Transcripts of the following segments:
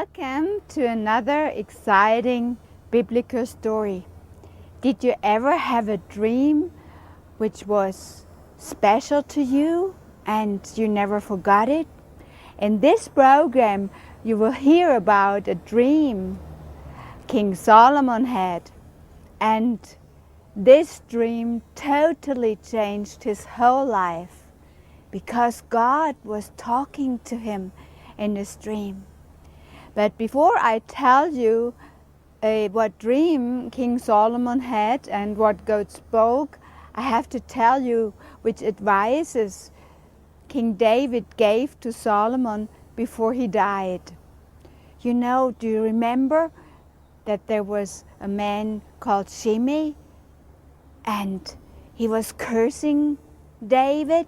Welcome to another exciting biblical story. Did you ever have a dream which was special to you and you never forgot it? In this program, you will hear about a dream King Solomon had, and this dream totally changed his whole life because God was talking to him in this dream. But before I tell you what dream King Solomon had and what God spoke, I have to tell you which advices King David gave to Solomon before he died. You know, do you remember that there was a man called Shimei and he was cursing David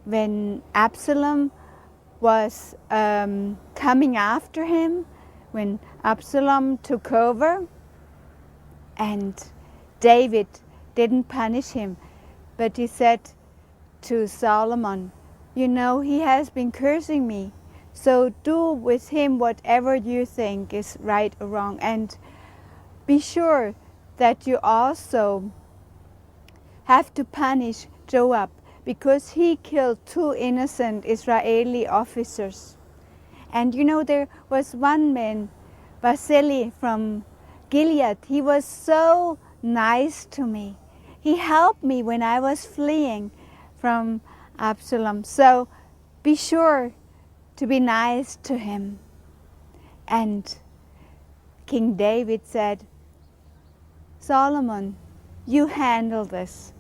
when Absalom was coming after him, when Absalom took over, and David didn't punish him, but he said to Solomon, you know, he has been cursing me, so do with him whatever you think is right or wrong, and be sure that you also have to punish Joab, because he killed 2 innocent Israeli officers. And you know, there was one man, Barzillai from Gilead. He was so nice to me. He helped me when I was fleeing from Absalom. So be sure to be nice to him. And King David said, Solomon, you handle this.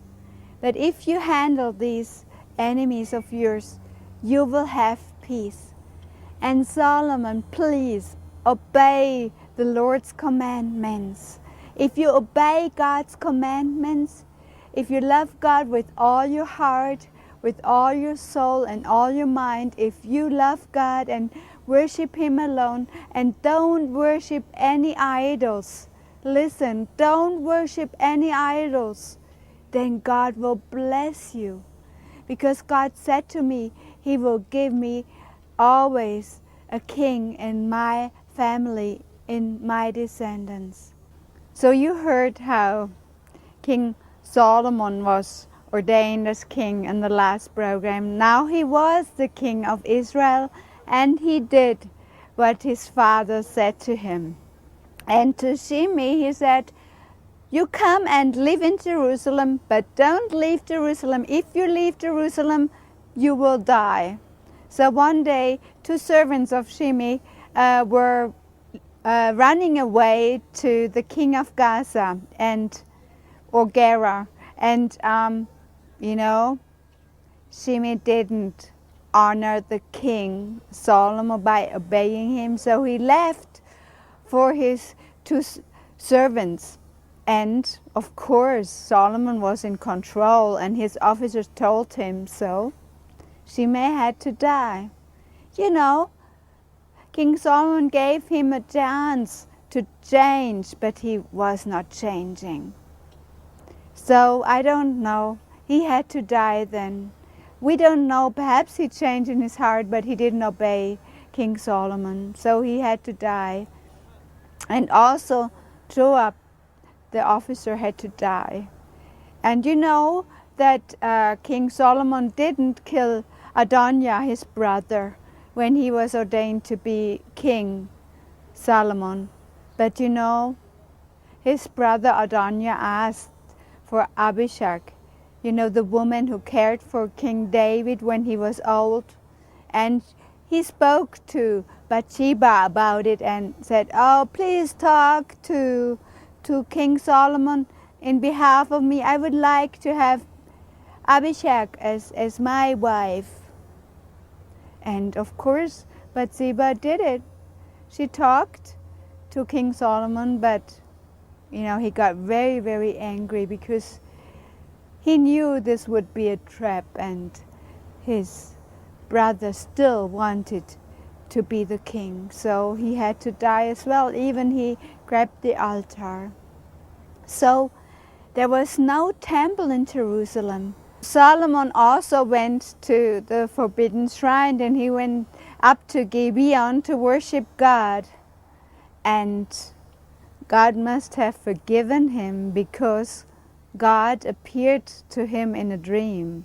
That if you handle these enemies of yours, you will have peace. And Solomon, please obey the Lord's commandments. If you obey God's commandments, if you love God with all your heart, with all your soul and all your mind, if you love God and worship Him alone and don't worship any idols, listen, don't worship any idols, then God will bless you. Because God said to me, He will give me always a king in my family, in my descendants. So you heard how King Solomon was ordained as king in the last program. Now he was the king of Israel, and he did what his father said to him. And to Shimei he said, you come and live in Jerusalem, but don't leave Jerusalem. If you leave Jerusalem, you will die. So one day, 2 servants of Shimei were running away to the king of Gaza or Gerar. And, you know, Shimei didn't honor the king Solomon by obeying him. So he left for his 2 servants. And, of course, Solomon was in control, and his officers told him so. Shimei had to die. You know, King Solomon gave him a chance to change, but he was not changing. So, I don't know. He had to die then. We don't know. Perhaps he changed in his heart, but he didn't obey King Solomon. So he had to die. And also, Joab, the officer, had to die. And you know that King Solomon didn't kill Adonijah, his brother, when he was ordained to be King Solomon. But you know, his brother Adonijah asked for Abishag, you know, the woman who cared for King David when he was old. And he spoke to Bathsheba about it and said, oh, please talk to King Solomon in behalf of me. I would like to have Abishag as my wife. And of course, Bathsheba did it. She talked to King Solomon, but you know, he got very, very angry because he knew this would be a trap, and his brother still wanted to be the king. So he had to die as well. Even he grabbed the altar. So there was no temple in Jerusalem. Solomon also went to the forbidden shrine, and he went up to Gibeon to worship God. And God must have forgiven him because God appeared to him in a dream.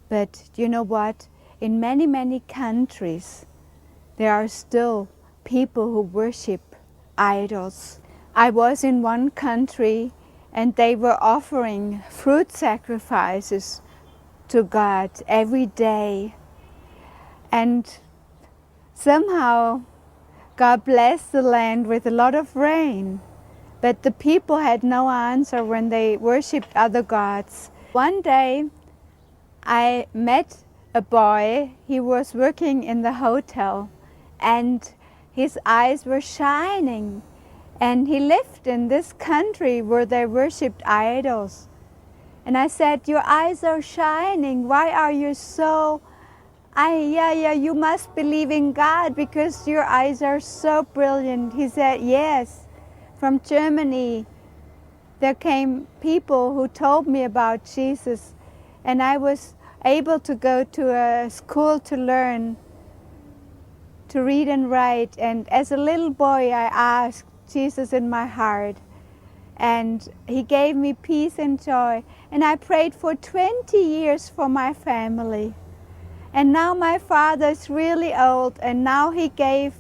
But you know what? In many, many countries, there are still people who worship idols. I was in one country and they were offering fruit sacrifices to God every day. And somehow God blessed the land with a lot of rain. But the people had no answer when they worshipped other gods. One day I met a boy. He was working in the hotel and his eyes were shining. And he lived in this country where they worshipped idols. And I said, your eyes are shining. Why are you so... you must believe in God because your eyes are so brilliant. He said, yes. From Germany, there came people who told me about Jesus. And I was able to go to a school to learn to read and write. And as a little boy, I asked Jesus in my heart. And he gave me peace and joy. And I prayed for 20 years for my family. And now my father is really old, and now he gave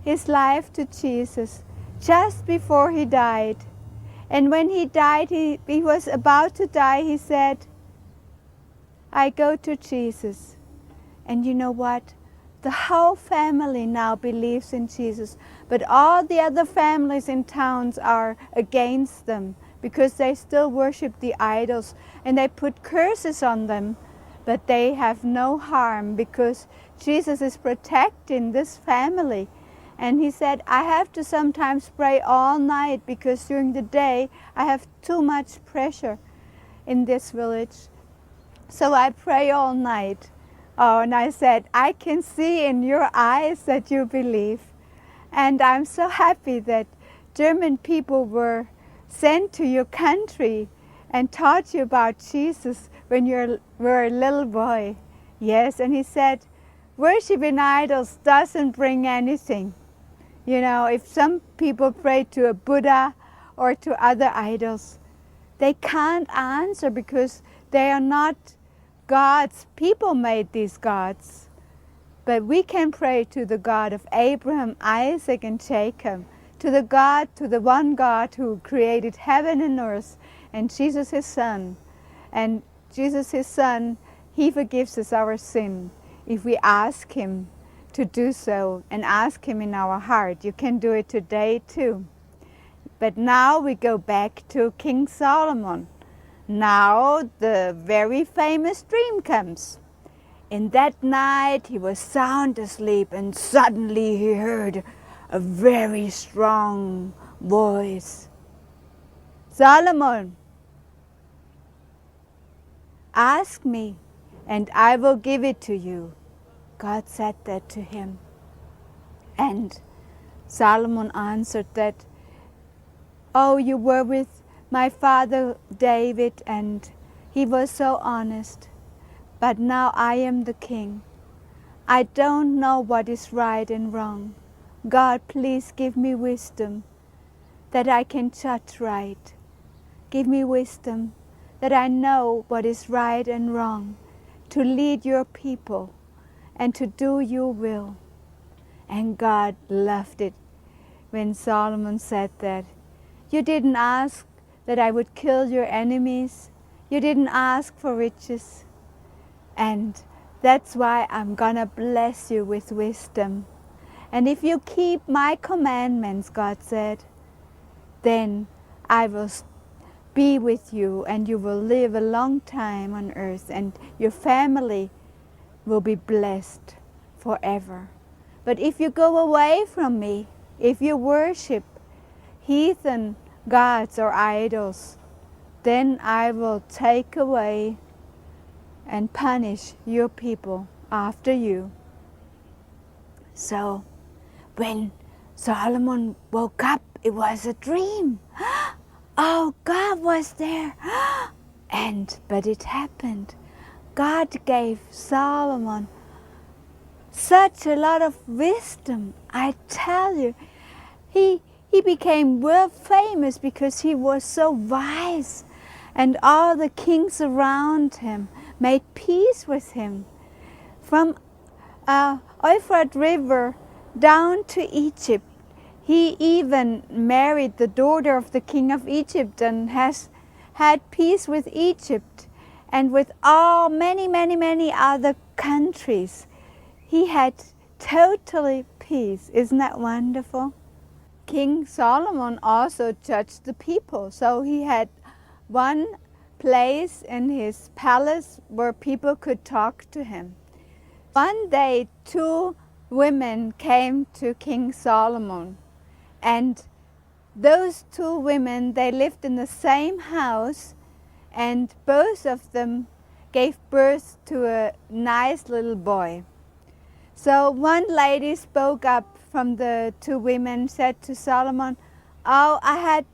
his life to Jesus just before he died. And when he died, he was about to die, he said, I go to Jesus. And you know what? The whole family now believes in Jesus, but all the other families in towns are against them because they still worship the idols and they put curses on them. But they have no harm because Jesus is protecting this family. And he said, I have to sometimes pray all night because during the day I have too much pressure in this village. So I pray all night. Oh, and I said, I can see in your eyes that you believe. And I'm so happy that German people were sent to your country and taught you about Jesus when you were a little boy. Yes, and he said, worshiping idols doesn't bring anything. You know, if some people pray to a Buddha or to other idols, they can't answer because they are not gods. People made these gods. But we can pray to the God of Abraham, Isaac, and Jacob, to the one God who created heaven and earth, and Jesus his Son. And Jesus his Son, he forgives us our sin if we ask him to do so and ask him in our heart. You can do it today too. But now we go back to King Solomon. Now the very famous dream comes. In that night he was sound asleep, and suddenly he heard a very strong voice. Solomon, ask me, and I will give it to you. God said that to him. And Solomon answered that, oh, you were with my father David, and he was so honest. But now I am the king. I don't know what is right and wrong. God, please give me wisdom that I can judge right. Give me wisdom that I know what is right and wrong, to lead your people and to do your will. And God loved it when Solomon said that. You didn't ask that I would kill your enemies. You didn't ask for riches. And that's why I'm gonna bless you with wisdom. And if you keep my commandments, God said, then I will be with you and you will live a long time on earth and your family will be blessed forever. But if you go away from me, if you worship heathen gods or idols, then I will take away and punish your people after you. So when Solomon woke up, it was a dream. Oh, God was there. But it happened. God gave Solomon such a lot of wisdom, I tell you. He became world famous because he was so wise, and all the kings around him made peace with him. From Euphrates River down to Egypt, he even married the daughter of the king of Egypt and has had peace with Egypt and with all many other countries. He had totally peace. Isn't that wonderful? King Solomon also judged the people, so he had one place in his palace where people could talk to him. One day, two women came to King Solomon, and those two women, they lived in the same house, and both of them gave birth to a nice little boy. So one lady spoke up from the two women, said to Solomon, "Oh, I had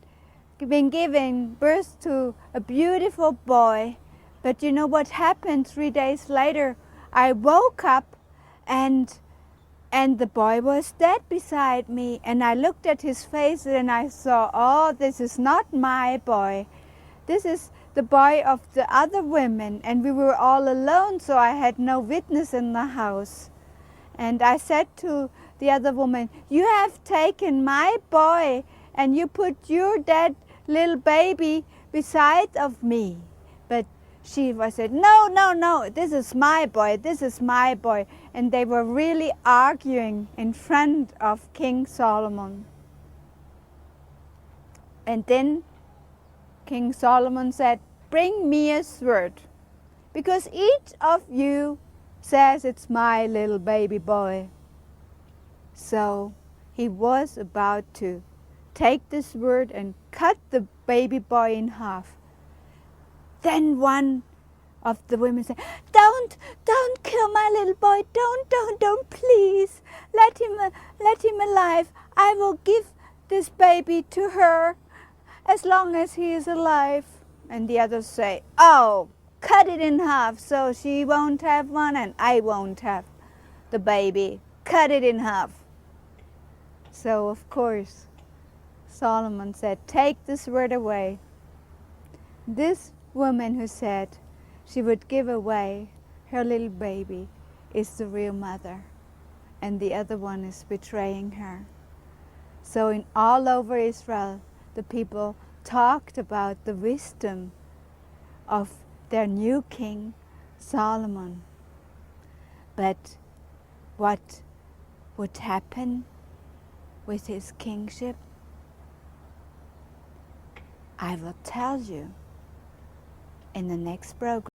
been giving birth to a beautiful boy, but you know what happened 3 days later? I woke up and the boy was dead beside me, and I looked at his face and I saw, oh, this is not my boy. This is the boy of the other women, and we were all alone, so I had no witness in the house. And I said to the other woman, you have taken my boy and you put your dead little baby beside of me." But she said, no, this is my boy, this is my boy. And they were really arguing in front of King Solomon. And then King Solomon said, "Bring me a sword, because each of you says it's my little baby boy." So he was about to take the sword and cut the baby boy in half. Then one of the women said, don't kill my little boy, don't, please, let him alive. I will give this baby to her as long as he is alive. And the others say, oh, cut it in half so she won't have one and I won't have the baby. Cut it in half. So of course Solomon said, take the sword away. This woman who said she would give away her little baby is the real mother, and the other one is betraying her. So in all over Israel, the people talked about the wisdom of their new king, Solomon. But what would happen with his kingship, I will tell you in the next program.